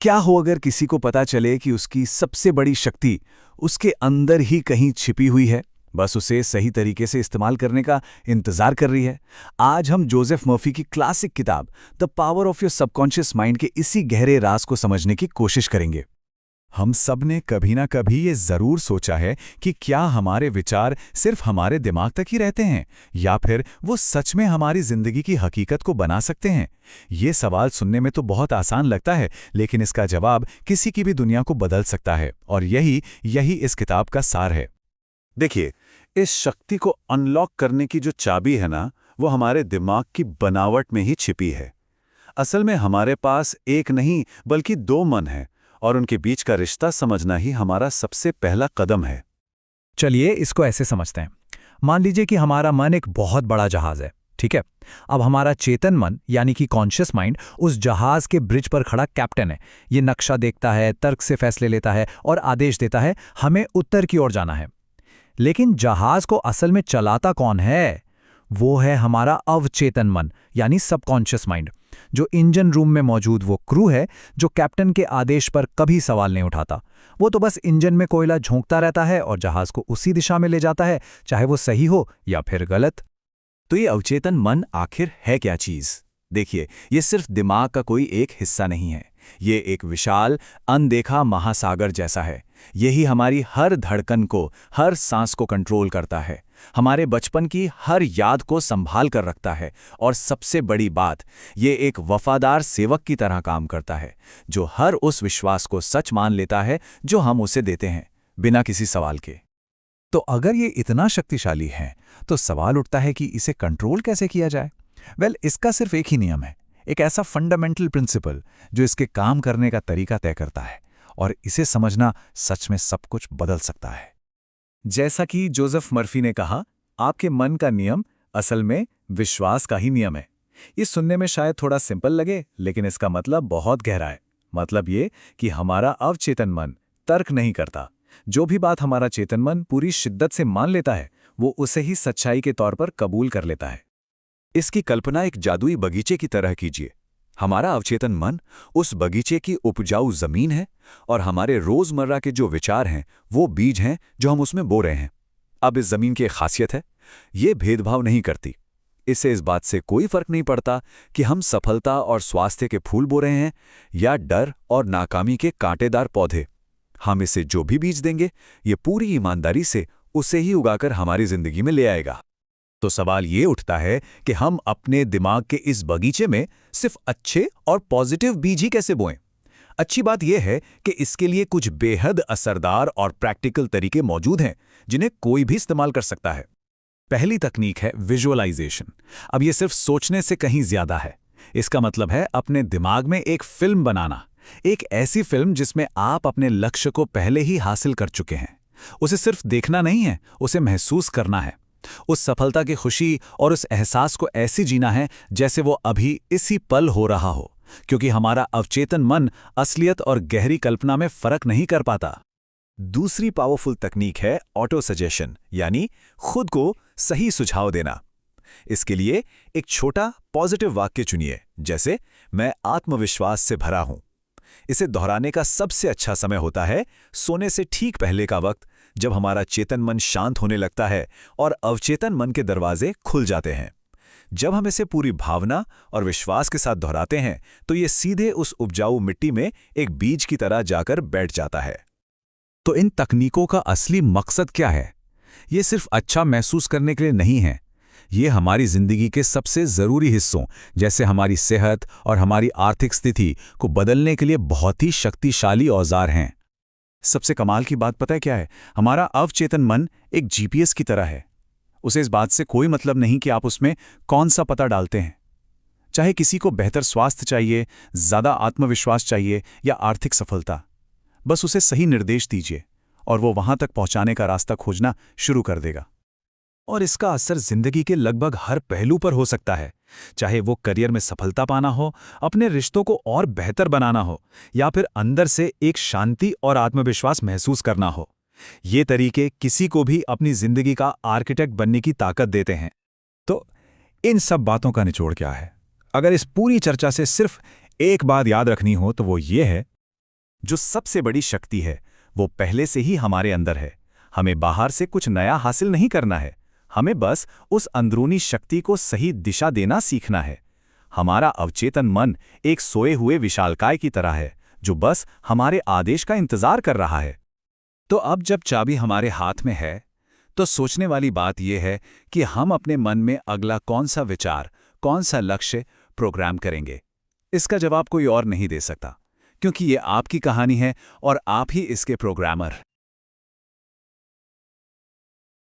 क्या हो अगर किसी को पता चले कि उसकी सबसे बड़ी शक्ति उसके अंदर ही कहीं छिपी हुई है, बस उसे सही तरीके से इस्तेमाल करने का इंतजार कर रही है। आज हम जोसेफ मर्फी की क्लासिक किताब the power of your subconscious mind के इसी गहरे राज को समझने की कोशिश करेंगे। हम सब ने कभी ना कभी ये जरूर सोचा है कि क्या हमारे विचार सिर्फ हमारे दिमाग तक ही रहते हैं या फिर वो सच में हमारी जिंदगी की हकीकत को बना सकते हैं। ये सवाल सुनने में तो बहुत आसान लगता है, लेकिन इसका जवाब किसी की भी दुनिया को बदल सकता है, और यही यही इस किताब का सार है। देखिए, इस शक्ति को अनलॉक करने की जो चाबी है ना, वो हमारे दिमाग की बनावट में ही छिपी है। असल में हमारे पास एक नहीं बल्कि दो मन हैं, और उनके बीच का रिश्ता समझना ही हमारा सबसे पहला कदम है। चलिए इसको ऐसे समझते हैं। मान लीजिए कि हमारा मन एक बहुत बड़ा जहाज है, ठीक है। अब हमारा चेतन मन यानी कि कॉन्शियस माइंड उस जहाज के ब्रिज पर खड़ा कैप्टन है। ये नक्शा देखता है, तर्क से फैसले लेता है और आदेश देता है हमें उत्तर की ओर जाना है। लेकिन जहाज को असल में चलाता कौन है? वो है हमारा अवचेतन मन यानी सबकॉन्शियस माइंड। जो इंजन रूम में मौजूद वो क्रू है जो कैप्टन के आदेश पर कभी सवाल नहीं उठाता। वो तो बस इंजन में कोयला झोंकता रहता है और जहाज को उसी दिशा में ले जाता है, चाहे वो सही हो या फिर गलत। तो ये अवचेतन मन आखिर है क्या चीज? देखिए, ये सिर्फ दिमाग का कोई एक हिस्सा नहीं है। ये एक विशाल अनदेखा महासागर जैसा है। यही हमारी हर धड़कन को, हर सांस को कंट्रोल करता है, हमारे बचपन की हर याद को संभाल कर रखता है, और सबसे बड़ी बात, ये एक वफादार सेवक की तरह काम करता है, जो हर उस विश्वास को सच मान लेता है जो हम उसे देते हैं, बिना किसी सवाल के। तो अगर ये इतना शक्तिशाली है, तो सवाल उठता है कि इसे कंट्रोल कैसे किया जाए। इसका सिर्फ एक ही नियम है, एक ऐसा फंडामेंटल प्रिंसिपल जो इसके काम करने का तरीका तय करता है, और इसे समझना सच में सब कुछ बदल सकता है। जैसा कि जोसेफ मर्फी ने कहा, आपके मन का नियम असल में विश्वास का ही नियम है। ये सुनने में शायद थोड़ा सिंपल लगे, लेकिन इसका मतलब बहुत गहरा है। मतलब ये कि हमारा अवचेतन मन तर्क नहीं करता। जो भी बात हमारा चेतन मन पूरी शिद्दत से मान लेता है, वो उसे ही सच्चाई के तौर पर कबूल कर लेता है। इसकी कल्पना एक जादुई बगीचे की तरह कीजिए। हमारा अवचेतन मन उस बगीचे की उपजाऊ जमीन है, और हमारे रोजमर्रा के जो विचार हैं वो बीज हैं जो हम उसमें बो रहे हैं। अब इस जमीन की एक खासियत है, ये भेदभाव नहीं करती। इससे इस बात से कोई फर्क नहीं पड़ता कि हम सफलता और स्वास्थ्य के फूल बो रहे हैं या डर और नाकामी के कांटेदार पौधे। हम इसे जो भी बीज देंगे, ये पूरी ईमानदारी से उसे ही उगाकर हमारी जिंदगी में ले आएगा। तो सवाल ये उठता है कि हम अपने दिमाग के इस बगीचे में सिर्फ अच्छे और पॉजिटिव बीज ही कैसे बोएं। अच्छी बात यह है कि इसके लिए कुछ बेहद असरदार और प्रैक्टिकल तरीके मौजूद हैं जिन्हें कोई भी इस्तेमाल कर सकता है। पहली तकनीक है विजुअलाइजेशन। अब यह सिर्फ सोचने से कहीं ज्यादा है। इसका मतलब है अपने दिमाग में एक फिल्म बनाना, एक ऐसी फिल्म जिसमें आप अपने लक्ष्य को पहले ही हासिल कर चुके हैं। उसे सिर्फ देखना नहीं है, उसे महसूस करना है। उस सफलता की खुशी और उस एहसास को ऐसे जीना है जैसे वो अभी इसी पल हो रहा हो, क्योंकि हमारा अवचेतन मन असलियत और गहरी कल्पना में फर्क नहीं कर पाता। दूसरी पावरफुल तकनीक है ऑटो सजेशन, यानी खुद को सही सुझाव देना। इसके लिए एक छोटा पॉजिटिव वाक्य चुनिए, जैसे मैं आत्मविश्वास से भरा हूं। इसे दोहराने का सबसे अच्छा समय होता है सोने से ठीक पहले का वक्त, जब हमारा चेतन मन शांत होने लगता है और अवचेतन मन के दरवाजे खुल जाते हैं। जब हम इसे पूरी भावना और विश्वास के साथ दोहराते हैं, तो ये सीधे उस उपजाऊ मिट्टी में एक बीज की तरह जाकर बैठ जाता है। तो इन तकनीकों का असली मकसद क्या है? ये सिर्फ अच्छा महसूस करने के लिए नहीं है। ये हमारी जिंदगी के सबसे जरूरी हिस्सों, जैसे हमारी सेहत और हमारी आर्थिक स्थिति को बदलने के लिए बहुत ही शक्तिशाली औजार हैं। सबसे कमाल की बात पता है क्या है? हमारा अवचेतन मन एक जीपीएस की तरह है। उसे इस बात से कोई मतलब नहीं कि आप उसमें कौन सा पता डालते हैं। चाहे किसी को बेहतर स्वास्थ्य चाहिए, ज्यादा आत्मविश्वास चाहिए या आर्थिक सफलता, बस उसे सही निर्देश दीजिए और वो वहां तक पहुंचाने का रास्ता खोजना शुरू कर देगा। और इसका असर जिंदगी के लगभग हर पहलू पर हो सकता है, चाहे वो करियर में सफलता पाना हो, अपने रिश्तों को और बेहतर बनाना हो, या फिर अंदर से एक शांति और आत्मविश्वास महसूस करना हो। ये तरीके किसी को भी अपनी जिंदगी का आर्किटेक्ट बनने की ताकत देते हैं। तो इन सब बातों का निचोड़ क्या है? अगर इस पूरी चर्चा से सिर्फ एक बात याद रखनी हो तो वो ये है जो सबसे बड़ी शक्ति है वो पहले से ही हमारे अंदर है। हमें बाहर से कुछ नया हासिल नहीं करना है, हमें बस उस अंदरूनी शक्ति को सही दिशा देना सीखना है। हमारा अवचेतन मन एक सोए हुए विशालकाय की तरह है जो बस हमारे आदेश का इंतजार कर रहा है। तो अब जब चाबी हमारे हाथ में है तो सोचने वाली बात यह है कि हम अपने मन में अगला कौन सा विचार, कौन सा लक्ष्य प्रोग्राम करेंगे। इसका जवाब कोई और नहीं दे सकता, क्योंकि ये आपकी कहानी है और आप ही इसके प्रोग्रामर।